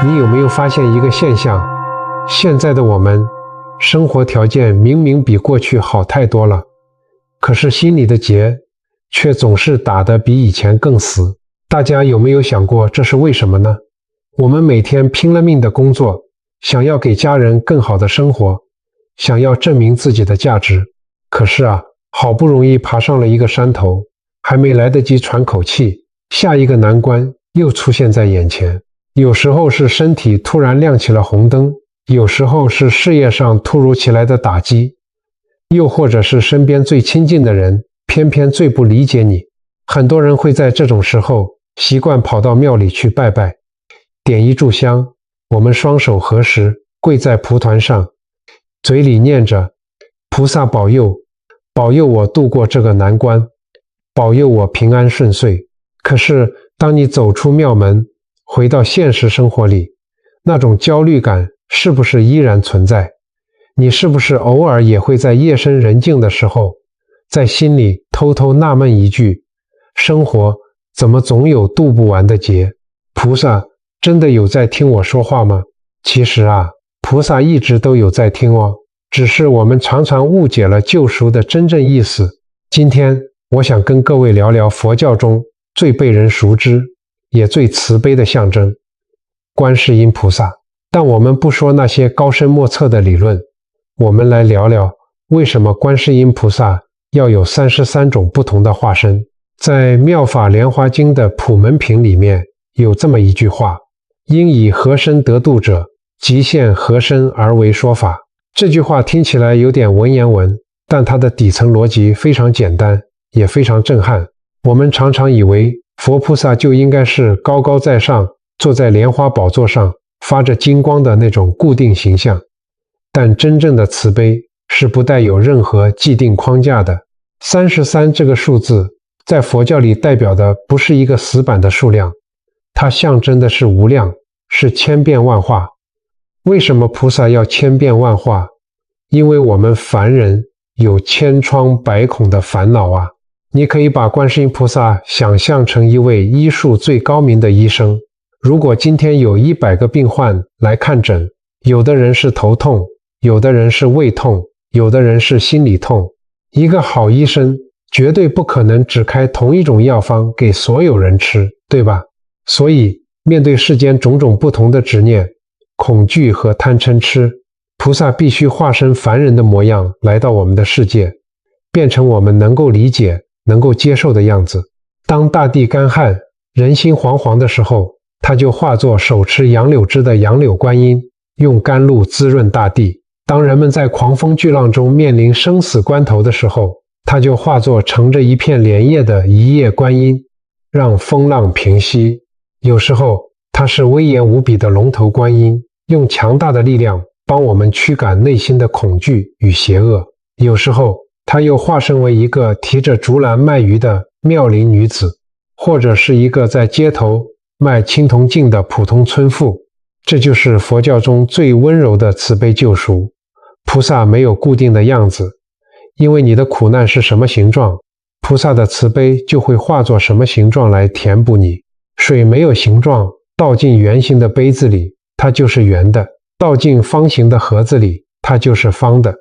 你有没有发现一个现象？现在的我们，生活条件明明比过去好太多了，可是心里的结却总是打得比以前更死。大家有没有想过这是为什么呢？我们每天拼了命的工作，想要给家人更好的生活，想要证明自己的价值。可是好不容易爬上了一个山头，还没来得及喘口气，下一个难关又出现在眼前。有时候是身体突然亮起了红灯，有时候是事业上突如其来的打击，又或者是身边最亲近的人偏偏最不理解你。很多人会在这种时候习惯跑到庙里去拜拜，点一炷香，我们双手合十，跪在蒲团上，嘴里念着菩萨保佑，保佑我度过这个难关，保佑我平安顺遂。可是当你走出庙门，回到现实生活里，那种焦虑感是不是依然存在？你是不是偶尔也会在夜深人静的时候，在心里偷偷纳闷一句：生活怎么总有渡不完的劫？菩萨真的有在听我说话吗？其实菩萨一直都有在听哦，只是我们常常误解了救赎的真正意思。今天我想跟各位聊聊佛教中最被人熟知也最慈悲的象征——观世音菩萨。但我们不说那些高深莫测的理论，我们来聊聊为什么观世音菩萨要有33种不同的化身。在《妙法莲华经》的普门品里面有这么一句话：应以何身得度者，即现何身而为说法。这句话听起来有点文言文，但它的底层逻辑非常简单，也非常震撼。我们常常以为佛菩萨就应该是高高在上，坐在莲花宝座上，发着金光的那种固定形象。但真正的慈悲是不带有任何既定框架的。33这个数字在佛教里代表的不是一个死板的数量，它象征的是无量，是千变万化。为什么菩萨要千变万化？因为我们凡人有千疮百孔的烦恼啊。你可以把观世音菩萨想象成一位医术最高明的医生。如果今天有100个病患来看诊，有的人是头痛，有的人是胃痛，有的人是心里痛，一个好医生绝对不可能只开同一种药方给所有人吃，对吧？所以面对世间种种不同的执念、恐惧和贪嗔痴，菩萨必须化身凡人的模样来到我们的世界，变成我们能够理解、能够接受的样子。当大地干旱、人心惶惶的时候，他就化作手持杨柳枝的杨柳观音，用甘露滋润大地。当人们在狂风巨浪中面临生死关头的时候，他就化作盛着一片莲叶的一叶观音，让风浪平息。有时候他是威严无比的龙头观音，用强大的力量帮我们驱赶内心的恐惧与邪恶。有时候他又化身为一个提着竹篮卖鱼的妙龄女子，或者是一个在街头卖青铜镜的普通村妇。这就是佛教中最温柔的慈悲救赎。菩萨没有固定的样子，因为你的苦难是什么形状，菩萨的慈悲就会化作什么形状来填补你。水没有形状，倒进圆形的杯子里，它就是圆的；倒进方形的盒子里，它就是方的。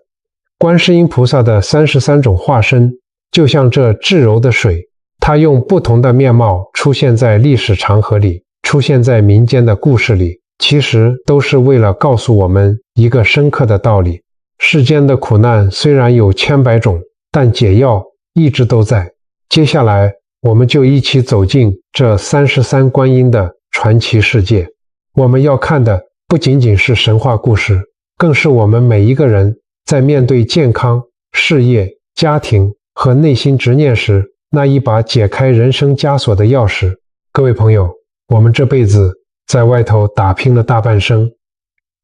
观世音菩萨的33种化身，就像这至柔的水，它用不同的面貌出现在历史长河里，出现在民间的故事里，其实都是为了告诉我们一个深刻的道理：世间的苦难虽然有千百种，但解药一直都在。接下来我们就一起走进这33观音的传奇世界。我们要看的不仅仅是神话故事，更是我们每一个人在面对健康、事业、家庭和内心执念时，那一把解开人生枷锁的钥匙。各位朋友，我们这辈子在外头打拼了大半生，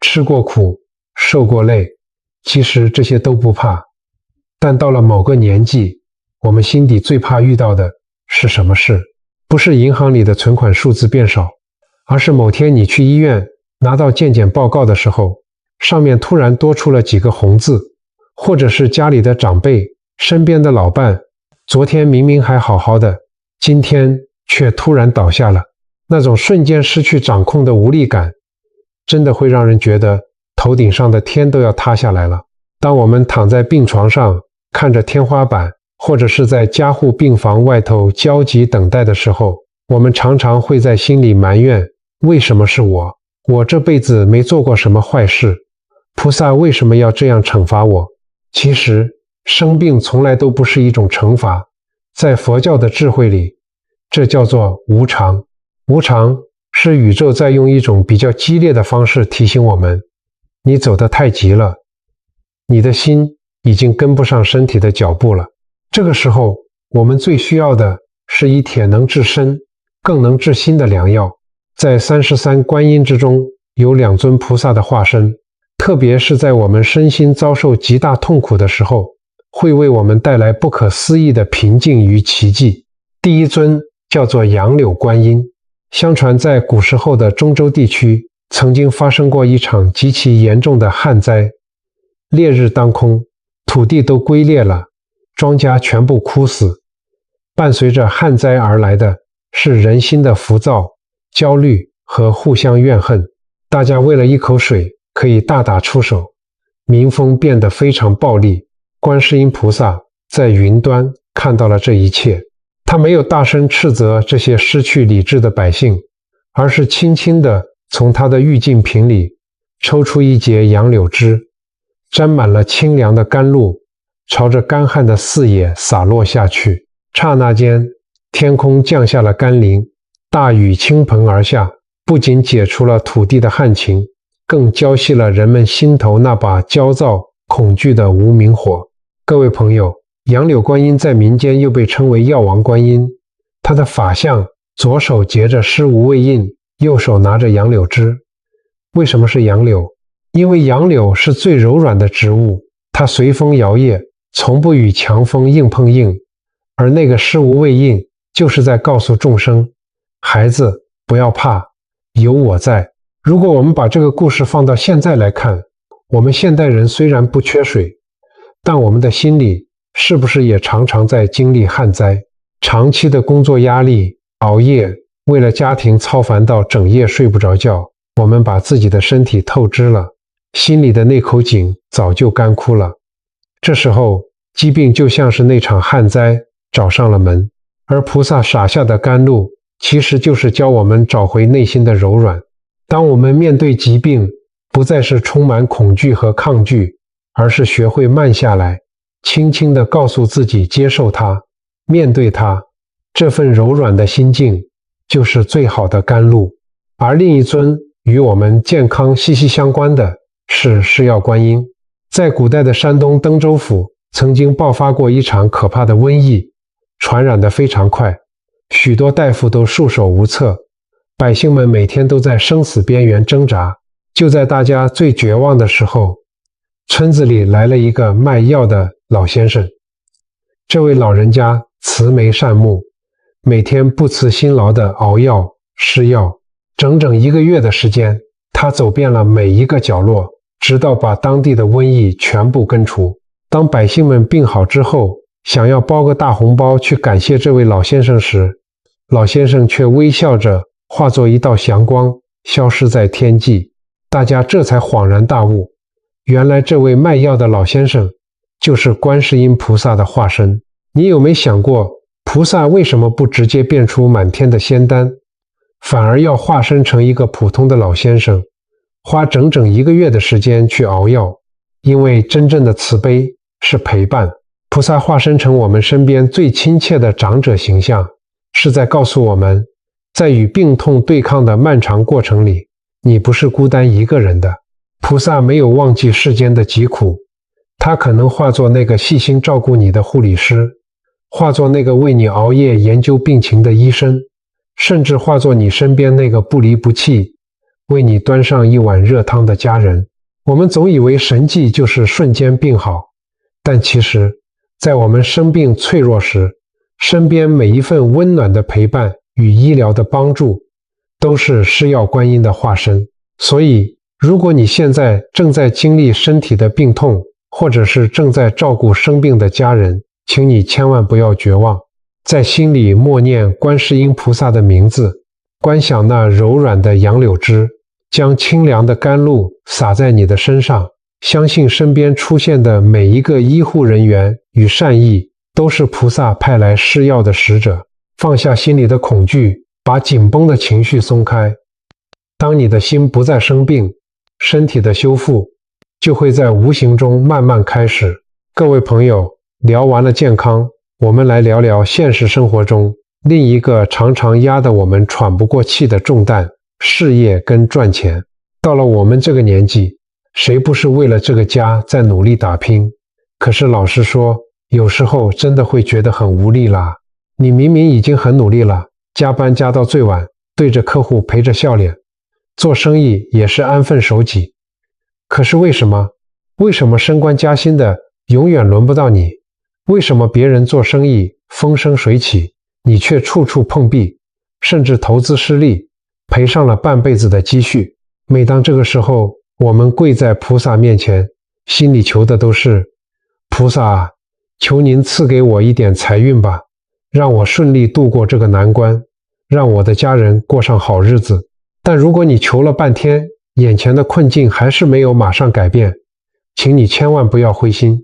吃过苦，受过累，其实这些都不怕。但到了某个年纪，我们心底最怕遇到的是什么事？不是银行里的存款数字变少，而是某天你去医院拿到健检报告的时候，上面突然多出了几个红字，或者是家里的长辈、身边的老伴，昨天明明还好好的，今天却突然倒下了。那种瞬间失去掌控的无力感，真的会让人觉得头顶上的天都要塌下来了。当我们躺在病床上，看着天花板，或者是在加护病房外头焦急等待的时候，我们常常会在心里埋怨，为什么是我？我这辈子没做过什么坏事，菩萨为什么要这样惩罚我？其实，生病从来都不是一种惩罚，在佛教的智慧里，这叫做无常。无常是宇宙在用一种比较激烈的方式提醒我们，你走得太急了，你的心已经跟不上身体的脚步了。这个时候，我们最需要的是以铁能治身，更能治心的良药。在33观音之中，有2尊菩萨的化身，特别是在我们身心遭受极大痛苦的时候，会为我们带来不可思议的平静与奇迹。第一尊叫做杨柳观音。相传在古时候的中州地区，曾经发生过一场极其严重的旱灾。烈日当空，土地都龟裂了，庄稼全部枯死。伴随着旱灾而来的是人心的浮躁、焦虑和互相怨恨。大家为了一口水可以大打出手，民风变得非常暴力。观世音菩萨在云端看到了这一切，他没有大声斥责这些失去理智的百姓，而是轻轻地从他的玉净瓶里抽出一节杨柳枝，沾满了清凉的甘露，朝着干旱的四野洒落下去。刹那间，天空降下了甘霖，大雨倾盆而下，不仅解除了土地的旱情，更浇熄了人们心头那把焦躁恐惧的无明火。各位朋友，杨柳观音在民间又被称为药王观音，她的法相左手结着施无畏印，右手拿着杨柳枝。为什么是杨柳？因为杨柳是最柔软的植物，它随风摇曳，从不与强风硬碰硬。而那个施无畏印就是在告诉众生，孩子不要怕，有我在。如果我们把这个故事放到现在来看，我们现代人虽然不缺水，但我们的心里是不是也常常在经历旱灾？长期的工作压力，熬夜，为了家庭操烦到整夜睡不着觉，我们把自己的身体透支了，心里的那口井早就干枯了。这时候，疾病就像是那场旱灾找上了门，而菩萨洒下的甘露，其实就是教我们找回内心的柔软。当我们面对疾病，不再是充满恐惧和抗拒，而是学会慢下来，轻轻地告诉自己接受它，面对它，这份柔软的心境就是最好的甘露。而另一尊与我们健康息息相关的是释药观音。在古代的山东登州府曾经爆发过一场可怕的瘟疫，传染得非常快，许多大夫都束手无策，百姓们每天都在生死边缘挣扎。就在大家最绝望的时候，村子里来了一个卖药的老先生。这位老人家慈眉善目，每天不辞辛劳地熬药施药，整整1个月的时间，他走遍了每一个角落，直到把当地的瘟疫全部根除。当百姓们病好之后，想要包个大红包去感谢这位老先生时，老先生却微笑着化作一道祥光，消失在天际。大家这才恍然大悟，原来这位卖药的老先生就是观世音菩萨的化身。你有没有想过，菩萨为什么不直接变出满天的仙丹，反而要化身成一个普通的老先生，花整整1个月的时间去熬药？因为真正的慈悲是陪伴。菩萨化身成我们身边最亲切的长者形象，是在告诉我们，在与病痛对抗的漫长过程里，你不是孤单一个人的。菩萨没有忘记世间的疾苦，他可能化作那个细心照顾你的护理师，化作那个为你熬夜研究病情的医生，甚至化作你身边那个不离不弃为你端上一碗热汤的家人。我们总以为神迹就是瞬间病好，但其实在我们生病脆弱时，身边每一份温暖的陪伴与医疗的帮助，都是施药观音的化身。所以，如果你现在正在经历身体的病痛，或者是正在照顾生病的家人，请你千万不要绝望，在心里默念观世音菩萨的名字，观想那柔软的杨柳枝，将清凉的甘露洒在你的身上，相信身边出现的每一个医护人员与善意都是菩萨派来施药的使者。放下心里的恐惧，把紧绷的情绪松开。当你的心不再生病，身体的修复就会在无形中慢慢开始。各位朋友，聊完了健康，我们来聊聊现实生活中另一个常常压得我们喘不过气的重担——事业跟赚钱。到了我们这个年纪，谁不是为了这个家在努力打拼？可是老实说，有时候真的会觉得很无力啦。你明明已经很努力了，加班加到最晚，对着客户陪着笑脸，做生意也是安分守己。可是为什么升官加薪的永远轮不到你？为什么别人做生意风生水起，你却处处碰壁，甚至投资失利，赔上了半辈子的积蓄？每当这个时候，我们跪在菩萨面前，心里求的都是：菩萨，求您赐给我一点财运吧，让我顺利度过这个难关，让我的家人过上好日子。但如果你求了半天，眼前的困境还是没有马上改变，请你千万不要灰心，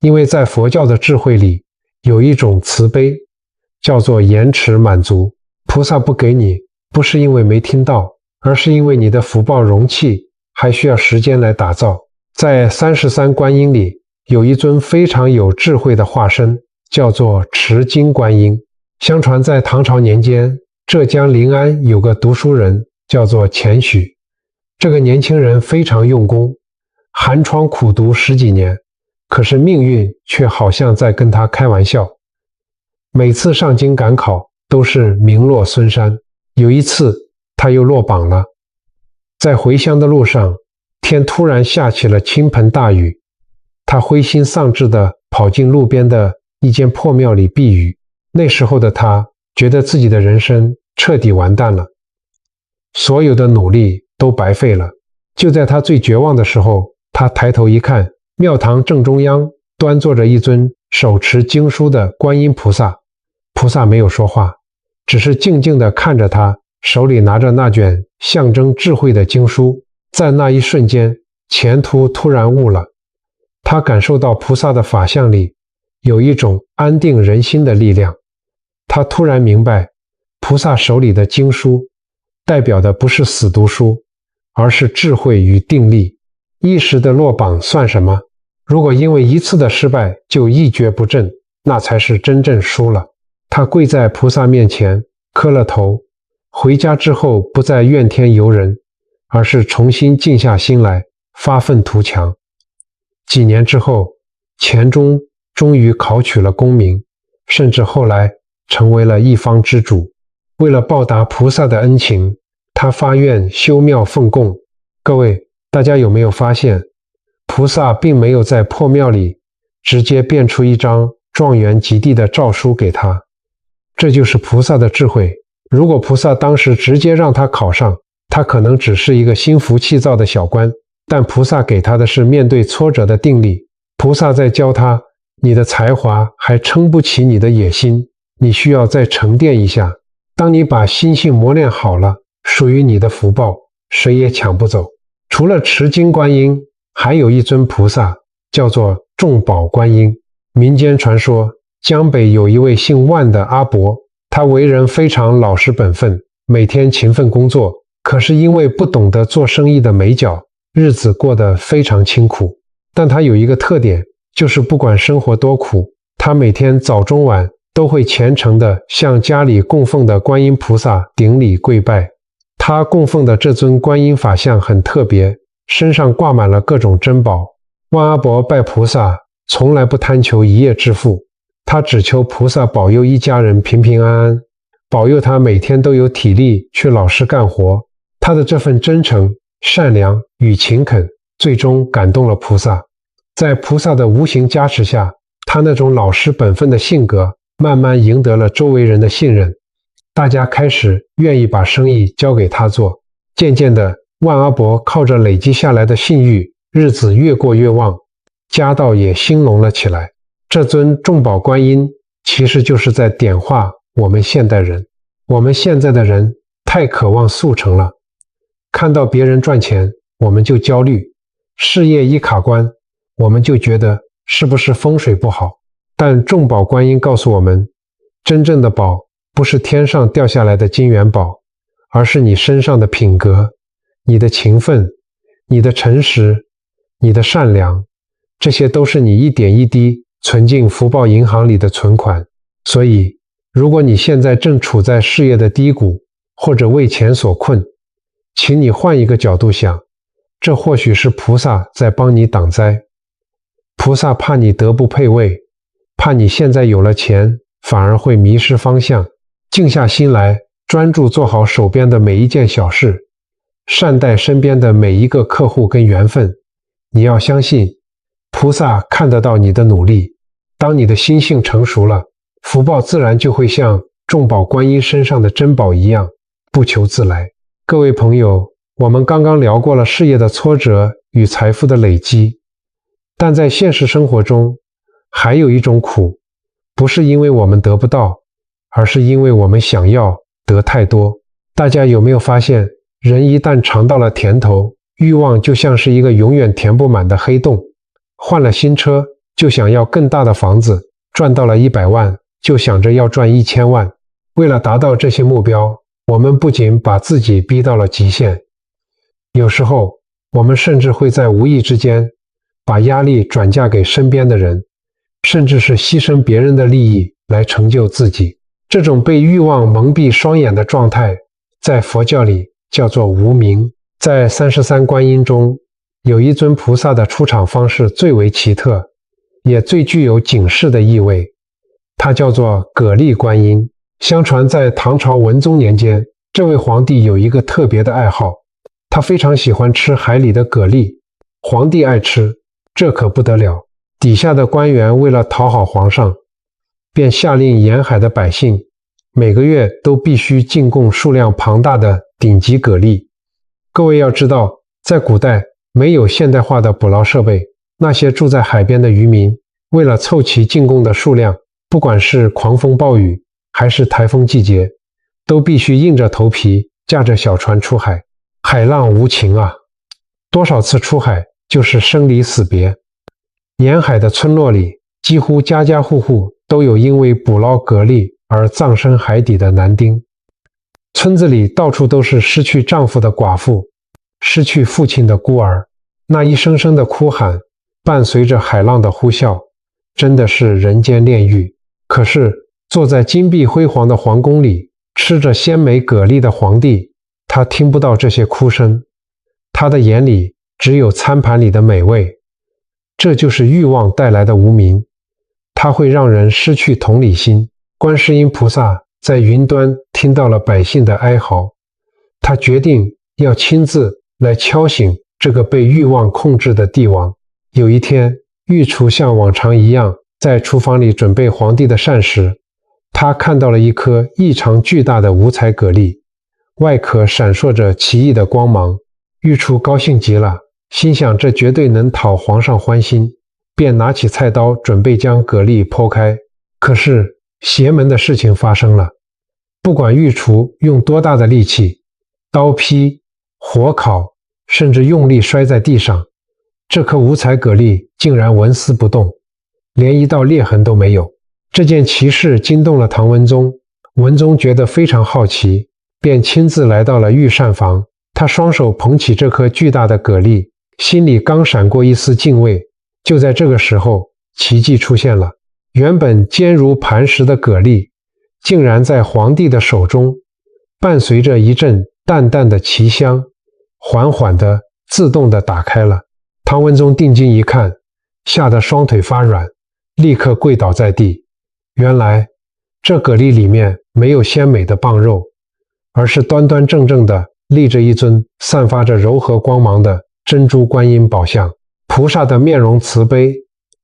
因为在佛教的智慧里，有一种慈悲，叫做延迟满足。菩萨不给你，不是因为没听到，而是因为你的福报容器还需要时间来打造。在33观音里，有一尊非常有智慧的化身，叫做持经观音。相传在唐朝年间，浙江临安有个读书人叫做钱许。这个年轻人非常用功，寒窗苦读10几年，可是命运却好像在跟他开玩笑。每次上京赶考都是名落孙山，有一次他又落榜了。在回乡的路上，天突然下起了倾盆大雨，他灰心丧志地跑进路边的一间破庙里避雨。那时候的他觉得自己的人生彻底完蛋了，所有的努力都白费了。就在他最绝望的时候，他抬头一看，庙堂正中央端坐着一尊手持经书的观音菩萨。菩萨没有说话，只是静静地看着他，手里拿着那卷象征智慧的经书。在那一瞬间，前途突然悟了。他感受到菩萨的法相里有一种安定人心的力量。他突然明白，菩萨手里的经书代表的不是死读书，而是智慧与定力。一时的落榜算什么？如果因为一次的失败就一蹶不振，那才是真正输了。他跪在菩萨面前，磕了头。回家之后，不再怨天尤人，而是重新静下心来，发愤图强。几年之后，钱钟终于考取了功名，甚至后来成为了一方之主。为了报答菩萨的恩情，他发愿修庙奉供。各位，大家有没有发现，菩萨并没有在破庙里直接变出一张状元及第的诏书给他？这就是菩萨的智慧。如果菩萨当时直接让他考上，他可能只是一个心浮气躁的小官，但菩萨给他的是面对挫折的定力。菩萨在教他，你的才华还撑不起你的野心，你需要再沉淀一下。当你把心性磨练好了，属于你的福报谁也抢不走。除了持经观音，还有一尊菩萨叫做众宝观音。民间传说，江北有一位姓万的阿伯，他为人非常老实本分，每天勤奋工作，可是因为不懂得做生意的美角，日子过得非常清苦。但他有一个特点，就是不管生活多苦，他每天早中晚都会虔诚地向家里供奉的观音菩萨顶礼跪拜。他供奉的这尊观音法像很特别，身上挂满了各种珍宝。万阿伯拜菩萨从来不贪求一夜致富，他只求菩萨保佑一家人平平安安，保佑他每天都有体力去老实干活。他的这份真诚、善良与勤恳，最终感动了菩萨。在菩萨的无形加持下，他那种老实本分的性格慢慢赢得了周围人的信任，大家开始愿意把生意交给他做。渐渐的，万阿伯靠着累积下来的信誉，日子越过越旺，家道也兴隆了起来。这尊众宝观音其实就是在点化我们现代人。我们现在的人太渴望速成了，看到别人赚钱，我们就焦虑；事业一卡关，我们就觉得是不是风水不好。但众宝观音告诉我们，真正的宝不是天上掉下来的金元宝，而是你身上的品格，你的勤奋，你的诚实，你的善良，这些都是你一点一滴存进福报银行里的存款。所以，如果你现在正处在事业的低谷，或者为钱所困，请你换一个角度想，这或许是菩萨在帮你挡灾。菩萨怕你德不配位，怕你现在有了钱，反而会迷失方向。静下心来，专注做好手边的每一件小事，善待身边的每一个客户跟缘分。你要相信，菩萨看得到你的努力。当你的心性成熟了，福报自然就会像众宝观音身上的珍宝一样，不求自来。各位朋友，我们刚刚聊过了事业的挫折与财富的累积，但在现实生活中，还有一种苦，不是因为我们得不到，而是因为我们想要得太多。大家有没有发现，人一旦尝到了甜头，欲望就像是一个永远填不满的黑洞。换了新车，就想要更大的房子，赚到了100万，就想着要赚1000万。为了达到这些目标，我们不仅把自己逼到了极限，有时候我们甚至会在无意之间把压力转嫁给身边的人，甚至是牺牲别人的利益来成就自己。这种被欲望蒙蔽双眼的状态，在佛教里叫做无明。在33观音中，有一尊菩萨的出场方式最为奇特，也最具有警示的意味，它叫做蛤蜊观音。相传在唐朝文宗年间，这位皇帝有一个特别的爱好，他非常喜欢吃海里的蛤蜊。皇帝爱吃，这可不得了，底下的官员为了讨好皇上，便下令沿海的百姓每个月都必须进贡数量庞大的顶级蛤蜊。各位要知道，在古代没有现代化的捕捞设备，那些住在海边的渔民为了凑齐进贡的数量，不管是狂风暴雨还是台风季节，都必须硬着头皮驾着小船出海。海浪无情啊，多少次出海就是生离死别。沿海的村落里，几乎家家户户都有因为捕捞蛤蜊而葬身海底的男丁。村子里到处都是失去丈夫的寡妇，失去父亲的孤儿，那一声声的哭喊，伴随着海浪的呼啸，真的是人间炼狱。可是坐在金碧辉煌的皇宫里，吃着鲜美蛤蜊的皇帝，他听不到这些哭声，他的眼里只有餐盘里的美味。这就是欲望带来的无明，它会让人失去同理心。观世音菩萨在云端听到了百姓的哀嚎，他决定要亲自来敲醒这个被欲望控制的帝王。有一天，御厨像往常一样在厨房里准备皇帝的膳食，他看到了一颗异常巨大的五彩蛤蜊，外壳闪烁着奇异的光芒。御厨高兴极了，心想这绝对能讨皇上欢心，便拿起菜刀准备将蛤蜊剖开。可是邪门的事情发生了，不管御厨用多大的力气，刀劈、火烤，甚至用力摔在地上，这颗五彩蛤蜊竟然纹丝不动，连一道裂痕都没有。这件奇事惊动了唐文宗，文宗觉得非常好奇，便亲自来到了御膳房。他双手捧起这颗巨大的蛤蜊，心里刚闪过一丝敬畏，就在这个时候，奇迹出现了。原本坚如磐石的蛤蜊，竟然在皇帝的手中，伴随着一阵淡淡的奇香，缓缓地、自动地打开了。唐文宗定睛一看，吓得双腿发软，立刻跪倒在地。原来，这蛤蜊里面没有鲜美的棒肉，而是端端正正的立着一尊散发着柔和光芒的珍珠观音宝像。菩萨的面容慈悲，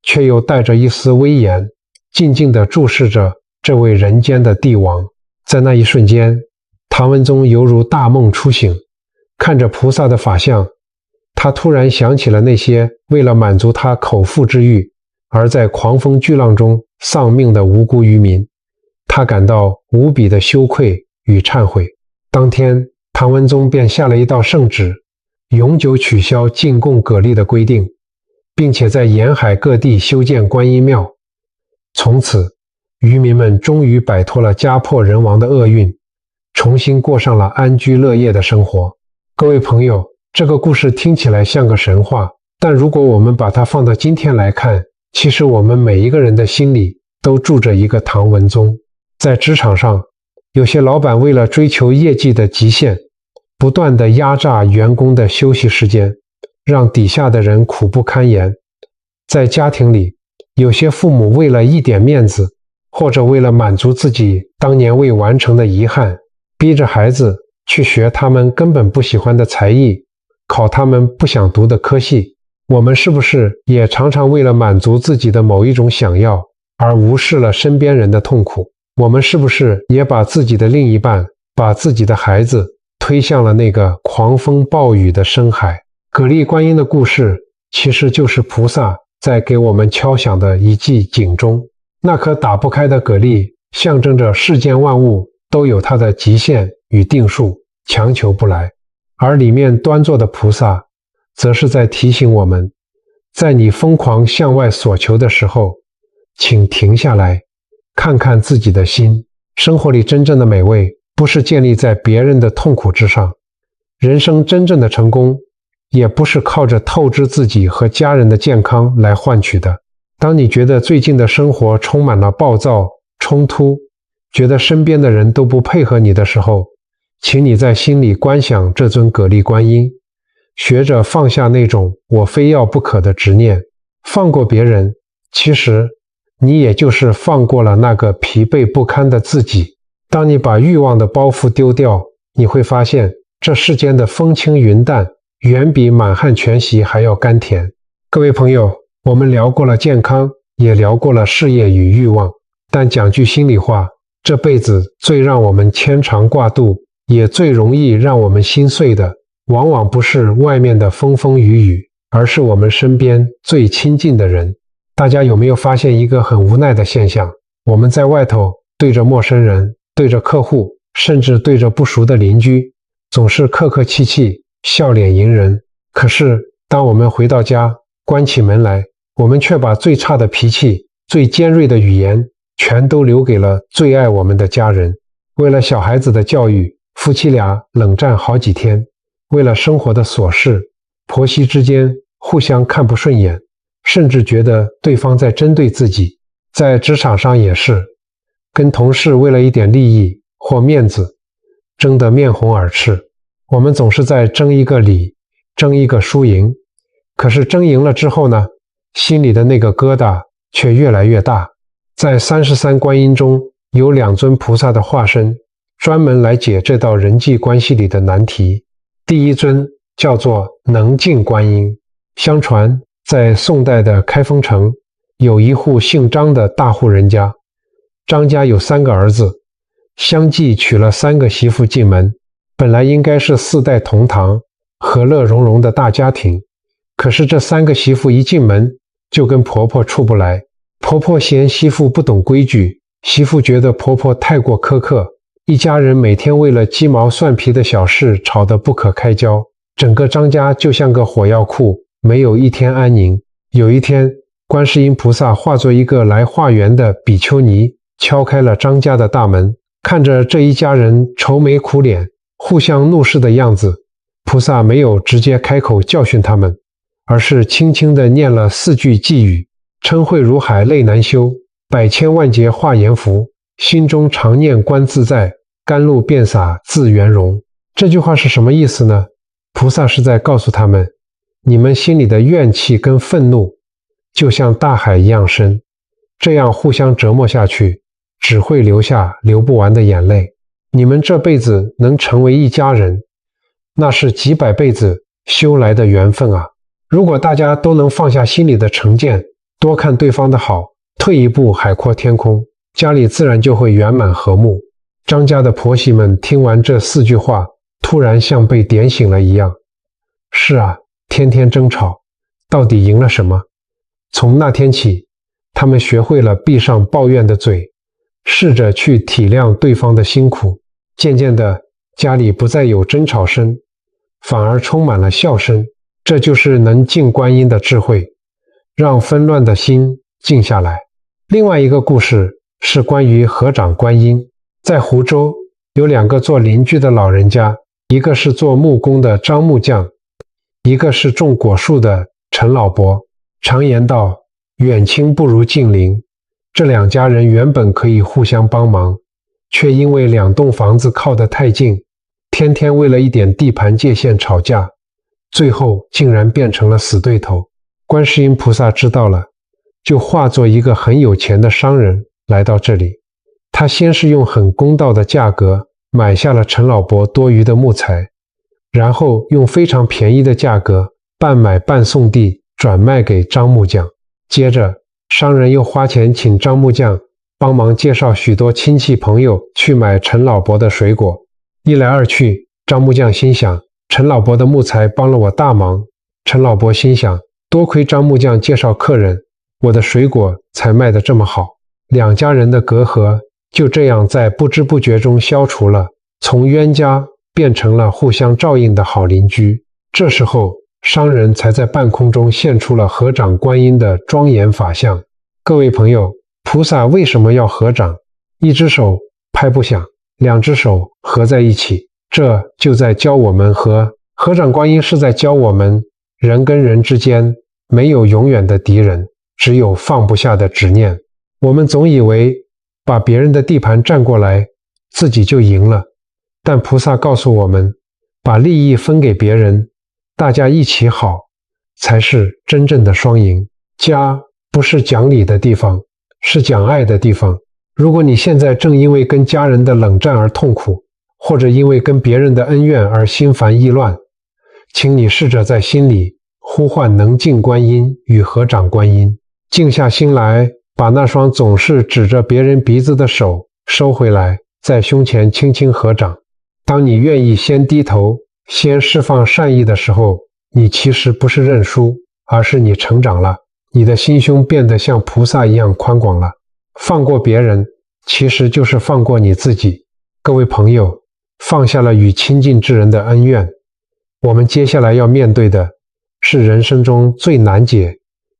却又带着一丝威严，静静地注视着这位人间的帝王。在那一瞬间，唐文宗犹如大梦初醒，看着菩萨的法相，他突然想起了那些为了满足他口腹之欲而在狂风巨浪中丧命的无辜渔民，他感到无比的羞愧与忏悔。当天，唐文宗便下了一道圣旨，永久取消进贡蛤蜊的规定，并且在沿海各地修建观音庙。从此，渔民们终于摆脱了家破人亡的厄运，重新过上了安居乐业的生活。各位朋友，这个故事听起来像个神话，但如果我们把它放到今天来看，其实我们每一个人的心里都住着一个唐文宗。在职场上，有些老板为了追求业绩的极限，不断地压榨员工的休息时间，让底下的人苦不堪言。在家庭里，有些父母为了一点面子，或者为了满足自己当年未完成的遗憾，逼着孩子去学他们根本不喜欢的才艺，考他们不想读的科系。我们是不是也常常为了满足自己的某一种想要，而无视了身边人的痛苦？我们是不是也把自己的另一半，把自己的孩子推向了那个狂风暴雨的深海？蛤蜊观音的故事其实就是菩萨在给我们敲响的一记警钟。那颗打不开的蛤蜊象征着世间万物都有它的极限与定数，强求不来，而里面端坐的菩萨则是在提醒我们，在你疯狂向外所求的时候，请停下来，看看自己的心。生活里真正的美味，不是建立在别人的痛苦之上，人生真正的成功，也不是靠着透支自己和家人的健康来换取的。当你觉得最近的生活充满了暴躁、冲突，觉得身边的人都不配合你的时候，请你在心里观想这尊蛤蜊观音，学着放下那种我非要不可的执念，放过别人，其实你也就是放过了那个疲惫不堪的自己。当你把欲望的包袱丢掉，你会发现这世间的风轻云淡，远比满汉全席还要甘甜。各位朋友，我们聊过了健康，也聊过了事业与欲望，但讲句心里话，这辈子最让我们牵肠挂肚，也最容易让我们心碎的，往往不是外面的风风雨雨，而是我们身边最亲近的人。大家有没有发现一个很无奈的现象？我们在外头对着陌生人，对着客户，甚至对着不熟的邻居，总是客客气气，笑脸迎人。可是当我们回到家，关起门来，我们却把最差的脾气、最尖锐的语言全都留给了最爱我们的家人。为了小孩子的教育，夫妻俩冷战好几天；为了生活的琐事，婆媳之间互相看不顺眼，甚至觉得对方在针对自己。在职场上也是，跟同事为了一点利益或面子，争得面红耳赤。我们总是在争一个理，争一个输赢。可是争赢了之后呢，心里的那个疙瘩却越来越大。在33观音中，有2尊菩萨的化身，专门来解这道人际关系里的难题。第一尊叫做能静观音。相传在宋代的开封城，有一户姓张的大户人家，张家有3个儿子，相继娶了3个媳妇进门，本来应该是4代同堂，和乐融融的大家庭。可是这3个媳妇一进门就跟婆婆处不来，婆婆嫌媳妇不懂规矩，媳妇觉得婆婆太过苛刻，一家人每天为了鸡毛蒜皮的小事吵得不可开交，整个张家就像个火药库，没有一天安宁。有一天，观世音菩萨化作一个来化缘的比丘尼，敲开了张家的大门，看着这一家人愁眉苦脸、互相怒视的样子，菩萨没有直接开口教训他们，而是轻轻地念了4句偈语：嗔恚如海泪难休，百千万劫化阎浮，心中常念观自在，甘露遍洒自圆融。这句话是什么意思呢？菩萨是在告诉他们，你们心里的怨气跟愤怒就像大海一样深，这样互相折磨下去，只会留下流不完的眼泪。你们这辈子能成为一家人，那是几百辈子修来的缘分啊！如果大家都能放下心里的成见，多看对方的好，退一步海阔天空，家里自然就会圆满和睦。张家的婆媳们听完这4句话，突然像被点醒了一样。是啊，天天争吵，到底赢了什么？从那天起，他们学会了闭上抱怨的嘴，试着去体谅对方的辛苦。渐渐的，家里不再有争吵声，反而充满了笑声。这就是能静观音的智慧，让纷乱的心静下来。另外一个故事是关于合掌观音。在湖州有2个做邻居的老人家，一个是做木工的张木匠，一个是种果树的陈老伯。常言道，远亲不如近邻。这2家人原本可以互相帮忙，却因为2栋房子靠得太近，天天为了一点地盘界限吵架，最后竟然变成了死对头。观世音菩萨知道了，就化作一个很有钱的商人来到这里。他先是用很公道的价格买下了陈老伯多余的木材，然后用非常便宜的价格半买半送地转卖给张木匠。接着商人又花钱请张木匠帮忙介绍许多亲戚朋友去买陈老伯的水果。一来二去，张木匠心想，陈老伯的木材帮了我大忙。陈老伯心想，多亏张木匠介绍客人，我的水果才卖得这么好。2家人的隔阂就这样在不知不觉中消除了，从冤家变成了互相照应的好邻居。这时候商人才在半空中现出了合掌观音的庄严法相。各位朋友，菩萨为什么要合掌？一只手拍不响，2只手合在一起，这就在教我们合掌观音是在教我们，人跟人之间没有永远的敌人，只有放不下的执念。我们总以为把别人的地盘占过来，自己就赢了。但菩萨告诉我们，把利益分给别人，大家一起好，才是真正的双赢。家不是讲理的地方，是讲爱的地方。如果你现在正因为跟家人的冷战而痛苦，或者因为跟别人的恩怨而心烦意乱，请你试着在心里呼唤能静观音与合掌观音，静下心来，把那双总是指着别人鼻子的手收回来，在胸前轻轻合掌。当你愿意先低头，先释放善意的时候，你其实不是认输，而是你成长了，你的心胸变得像菩萨一样宽广了。放过别人，其实就是放过你自己。各位朋友，放下了与亲近之人的恩怨，我们接下来要面对的是人生中最难解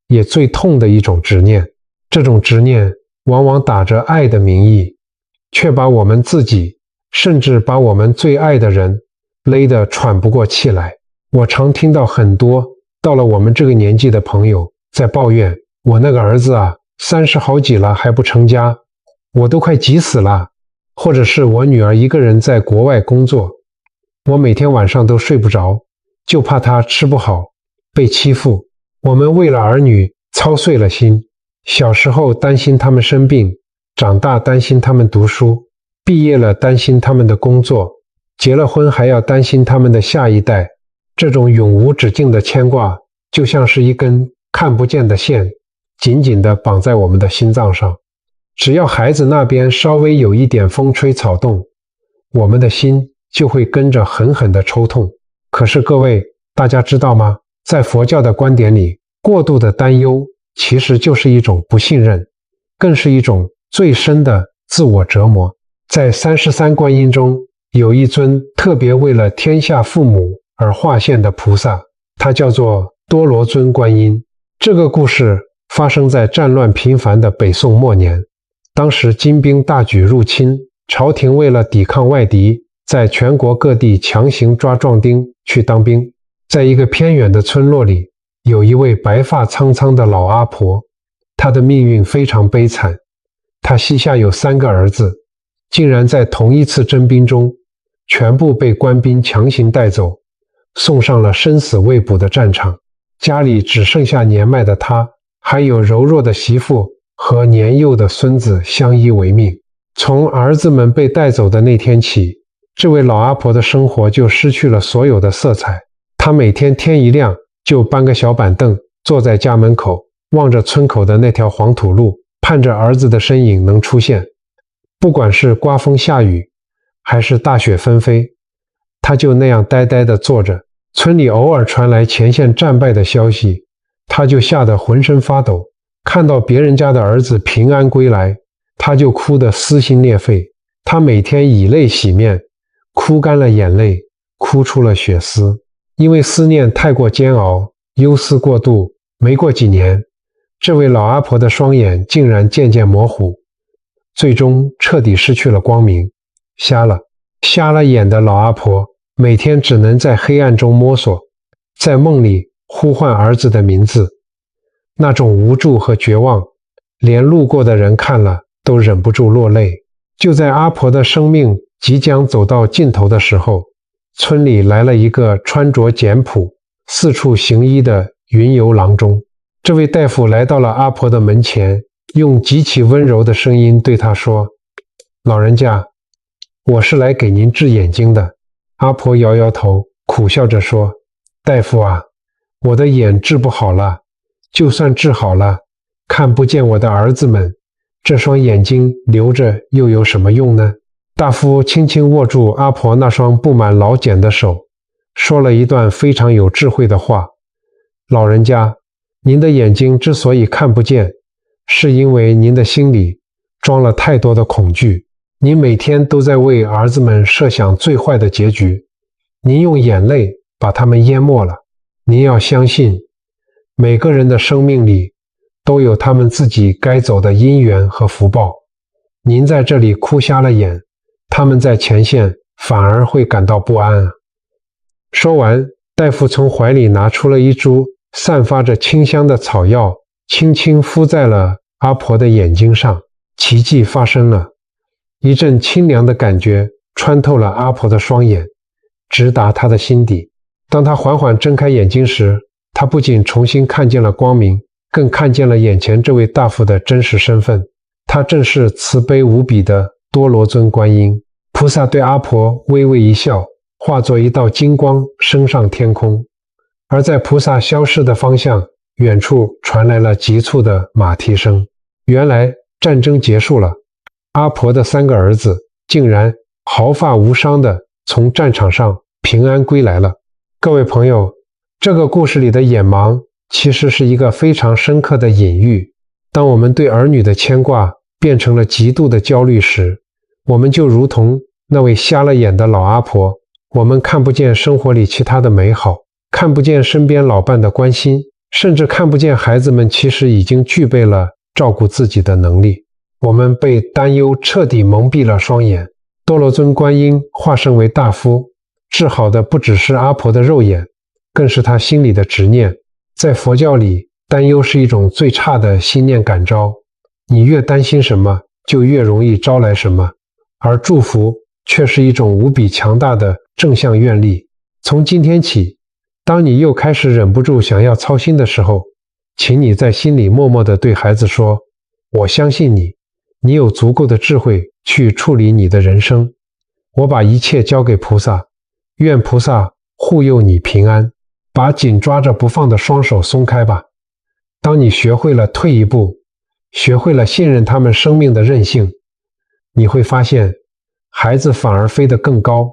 也最痛的一种执念。这种执念往往打着爱的名义，却把我们自己，甚至把我们最爱的人勒得喘不过气来。我常听到很多到了我们这个年纪的朋友在抱怨，我那个儿子啊，30好几了还不成家，我都快急死了。或者是我女儿一个人在国外工作，我每天晚上都睡不着，就怕她吃不好，被欺负。我们为了儿女操碎了心，小时候担心他们生病，长大担心他们读书，毕业了担心他们的工作，结了婚还要担心他们的下一代。这种永无止境的牵挂，就像是一根看不见的线，紧紧地绑在我们的心脏上。只要孩子那边稍微有一点风吹草动，我们的心就会跟着狠狠地抽痛。可是各位，大家知道吗？在佛教的观点里，过度的担忧其实就是一种不信任，更是一种最深的自我折磨。在33观音中，有一尊特别为了天下父母而化现的菩萨，他叫做多罗尊观音。这个故事发生在战乱频繁的北宋末年，当时金兵大举入侵，朝廷为了抵抗外敌，在全国各地强行抓壮丁去当兵。在一个偏远的村落里，有一位白发苍苍的老阿婆，她的命运非常悲惨。她膝下有3个儿子，竟然在同一次征兵中全部被官兵强行带走，送上了生死未卜的战场。家里只剩下年迈的她，还有柔弱的媳妇和年幼的孙子相依为命。从儿子们被带走的那天起，这位老阿婆的生活就失去了所有的色彩。她每天天一亮就搬个小板凳，坐在家门口，望着村口的那条黄土路，盼着儿子的身影能出现。不管是刮风下雨，还是大雪纷飞，她就那样呆呆地坐着。村里偶尔传来前线战败的消息，她就吓得浑身发抖。看到别人家的儿子平安归来，她就哭得撕心裂肺。她每天以泪洗面，哭干了眼泪，哭出了血丝。因为思念太过煎熬，忧思过度，没过几年，这位老阿婆的双眼竟然渐渐模糊，最终彻底失去了光明，瞎了眼的老阿婆每天只能在黑暗中摸索，在梦里呼唤儿子的名字，那种无助和绝望，连路过的人看了都忍不住落泪。就在阿婆的生命即将走到尽头的时候，村里来了一个穿着简朴、四处行医的云游郎中。这位大夫来到了阿婆的门前，用极其温柔的声音对她说：“老人家，我是来给您治眼睛的。”阿婆摇摇头，苦笑着说：“大夫啊，我的眼治不好了，就算治好了，看不见我的儿子们，这双眼睛留着又有什么用呢？”大夫轻轻握住阿婆那双布满老茧的手，说了一段非常有智慧的话：“老人家，您的眼睛之所以看不见，是因为您的心里装了太多的恐惧。您每天都在为儿子们设想最坏的结局，您用眼泪把他们淹没了。您要相信，每个人的生命里都有他们自己该走的因缘和福报。您在这里哭瞎了眼，他们在前线反而会感到不安啊。”说完，大夫从怀里拿出了一株散发着清香的草药，轻轻敷在了阿婆的眼睛上。奇迹发生了，一阵清凉的感觉穿透了阿婆的双眼，直达她的心底。当她缓缓睁开眼睛时，她不仅重新看见了光明，更看见了眼前这位大夫的真实身份。他正是慈悲无比的多罗尊观音。菩萨对阿婆微微一笑，化作一道金光升上天空。而在菩萨消失的方向，远处传来了急促的马蹄声。原来战争结束了，阿婆的3个儿子竟然毫发无伤地从战场上平安归来了。各位朋友，这个故事里的眼盲其实是一个非常深刻的隐喻。当我们对儿女的牵挂变成了极度的焦虑时，我们就如同那位瞎了眼的老阿婆，我们看不见生活里其他的美好，看不见身边老伴的关心，甚至看不见孩子们其实已经具备了照顾自己的能力。我们被担忧彻底蒙蔽了双眼。多罗尊观音化身为大夫，治好的不只是阿婆的肉眼，更是她心里的执念。在佛教里，担忧是一种最差的心念感召，你越担心什么，就越容易招来什么，而祝福却是一种无比强大的正向愿力。从今天起，当你又开始忍不住想要操心的时候，请你在心里默默地对孩子说：“我相信你，你有足够的智慧去处理你的人生。我把一切交给菩萨，愿菩萨护佑你平安。”把紧抓着不放的双手松开吧。当你学会了退一步，学会了信任他们生命的韧性，你会发现孩子反而飞得更高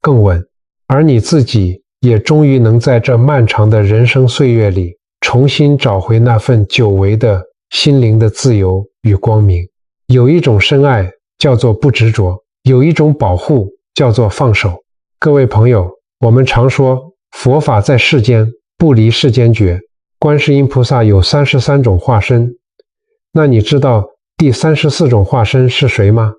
更稳，而你自己也终于能在这漫长的人生岁月里重新找回那份久违的心灵的自由与光明。有一种深爱叫做不执着，有一种保护叫做放手。各位朋友，我们常说佛法在世间，不离世间觉。观世音菩萨有33种化身，那你知道第34种化身是谁吗？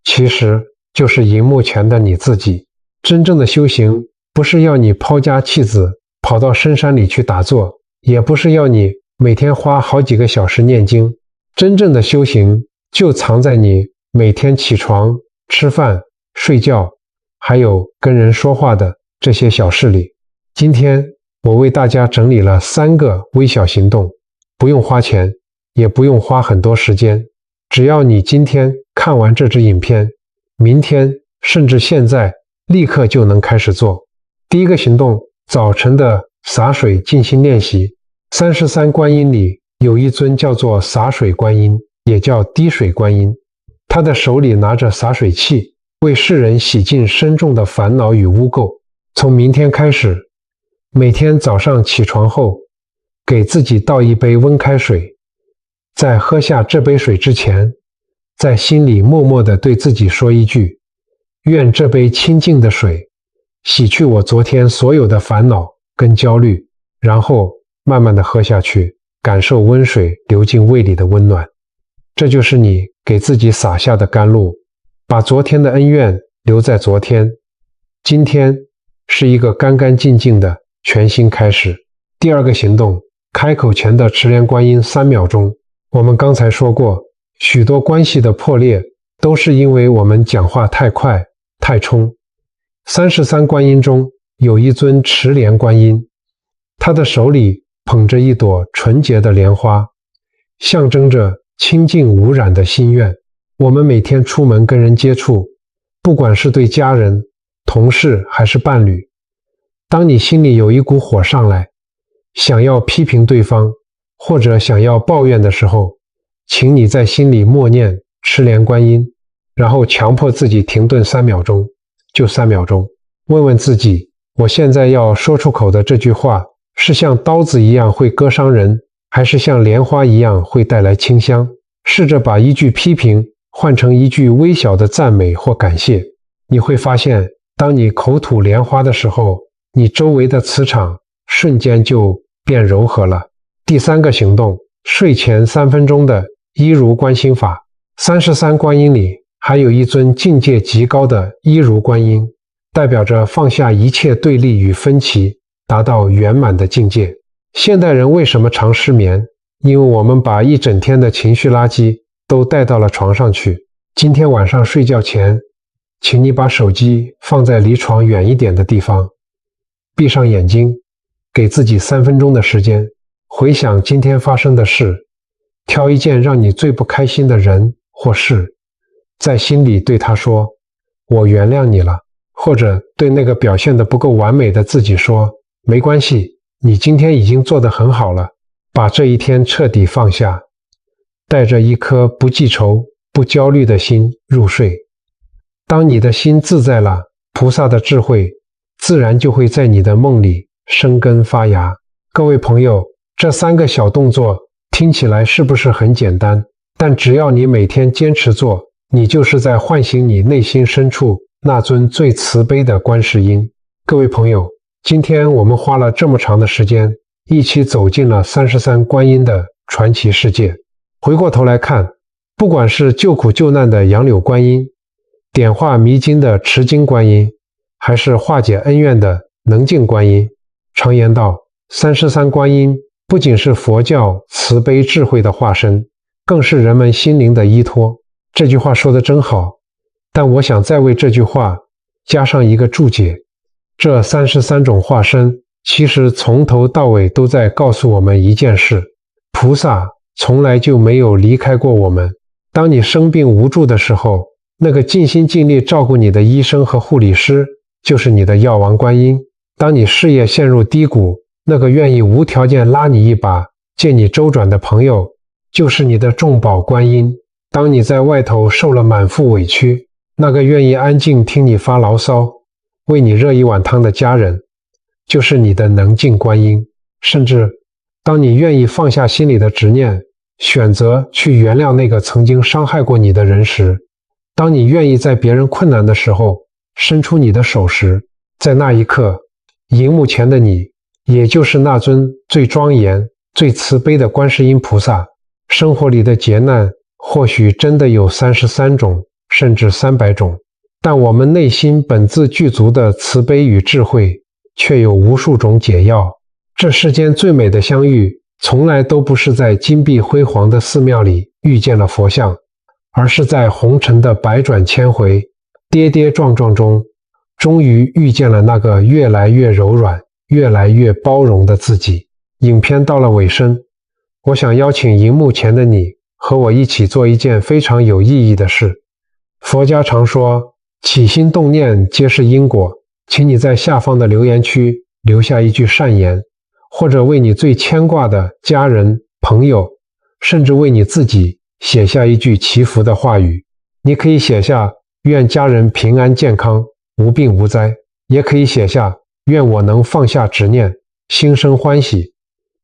其实就是荧幕前的你自己。真正的修行不是要你抛家弃子跑到深山里去打坐，也不是要你每天花好几个小时念经。真正的修行就藏在你每天起床、吃饭、睡觉，还有跟人说话的这些小事里。今天我为大家整理了3个微小行动，不用花钱，也不用花很多时间，只要你今天看完这支影片，明天甚至现在立刻就能开始做。第一个行动，早晨的洒水静心练习。33观音里有一尊叫做洒水观音，也叫滴水观音，他的手里拿着洒水器，为世人洗净深重的烦恼与污垢。从明天开始，每天早上起床后，给自己倒一杯温开水，在喝下这杯水之前，在心里默默地对自己说一句：愿这杯清净的水洗去我昨天所有的烦恼跟焦虑，然后慢慢的喝下去，感受温水流进胃里的温暖。这就是你给自己洒下的甘露，把昨天的恩怨留在昨天，今天是一个干干净净的全新开始。第二个行动，开口前的持莲观音3秒钟。我们刚才说过，许多关系的破裂都是因为我们讲话太快太冲。33观音中有一尊持莲观音，他的手里捧着一朵纯洁的莲花，象征着清净无染的心愿。我们每天出门跟人接触，不管是对家人、同事还是伴侣，当你心里有一股火上来，想要批评对方或者想要抱怨的时候，请你在心里默念持莲观音，然后强迫自己停顿3秒钟，就3秒钟，问问自己，我现在要说出口的这句话是像刀子一样会割伤人，还是像莲花一样会带来清香？试着把一句批评换成一句微小的赞美或感谢，你会发现，当你口吐莲花的时候，你周围的磁场瞬间就变柔和了。第3个行动，睡前3分钟的一如观心法。33观音里还有一尊境界极高的一如观音，代表着放下一切对立与分歧，达到圆满的境界。现代人为什么常失眠？因为我们把一整天的情绪垃圾都带到了床上去。今天晚上睡觉前，请你把手机放在离床远一点的地方，闭上眼睛，给自己3分钟的时间，回想今天发生的事，挑一件让你最不开心的人或事，在心里对他说，我原谅你了，或者对那个表现得不够完美的自己说，没关系，你今天已经做得很好了。把这一天彻底放下，带着一颗不记仇、不焦虑的心入睡。当你的心自在了，菩萨的智慧自然就会在你的梦里生根发芽。各位朋友，这3个小动作听起来是不是很简单？但只要你每天坚持做，你就是在唤醒你内心深处那尊最慈悲的观世音。各位朋友，今天我们花了这么长的时间，一起走进了33观音的传奇世界。回过头来看，不管是救苦救难的杨柳观音，点化迷津的持经观音，还是化解恩怨的能静观音，常言道，33观音不仅是佛教慈悲智慧的化身，更是人们心灵的依托。这句话说得真好，但我想再为这句话加上一个注解，这33种化身其实从头到尾都在告诉我们一件事，菩萨从来就没有离开过我们。当你生病无助的时候，那个尽心尽力照顾你的医生和护理师就是你的药王观音。当你事业陷入低谷，那个愿意无条件拉你一把借你周转的朋友就是你的众宝观音。当你在外头受了满腹委屈，那个愿意安静听你发牢骚为你热一碗汤的家人就是你的能静观音。甚至当你愿意放下心里的执念，选择去原谅那个曾经伤害过你的人时，当你愿意在别人困难的时候伸出你的手时，在那一刻，荧幕前的你也就是那尊最庄严最慈悲的观世音菩萨。生活里的劫难或许真的有33种甚至300种，但我们内心本自具足的慈悲与智慧却有无数种解药。这世间最美的相遇从来都不是在金碧辉煌的寺庙里遇见了佛像，而是在红尘的百转千回跌跌撞撞中，终于遇见了那个越来越柔软越来越包容的自己。影片到了尾声，我想邀请荧幕前的你和我一起做一件非常有意义的事。佛家常说起心动念皆是因果，请你在下方的留言区留下一句善言，或者为你最牵挂的家人朋友，甚至为你自己写下一句祈福的话语。你可以写下愿家人平安健康无病无灾，也可以写下愿我能放下执念心生欢喜，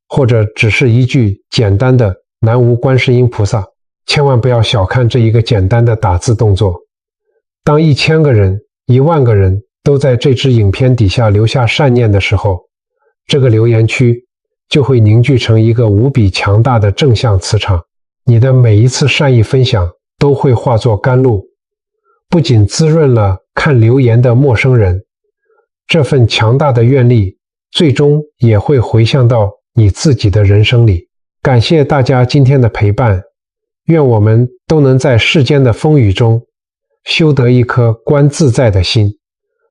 或者只是一句简单的南无观世音菩萨。千万不要小看这一个简单的打字动作。当1000个人10000个人都在这支影片底下留下善念的时候，这个留言区就会凝聚成一个无比强大的正向磁场。你的每一次善意分享都会化作甘露，不仅滋润了看留言的陌生人，这份强大的愿力最终也会回向到你自己的人生里。感谢大家今天的陪伴，愿我们都能在世间的风雨中修得一颗观自在的心。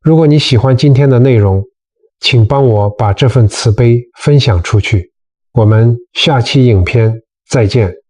如果你喜欢今天的内容，请帮我把这份慈悲分享出去。我们下期影片再见。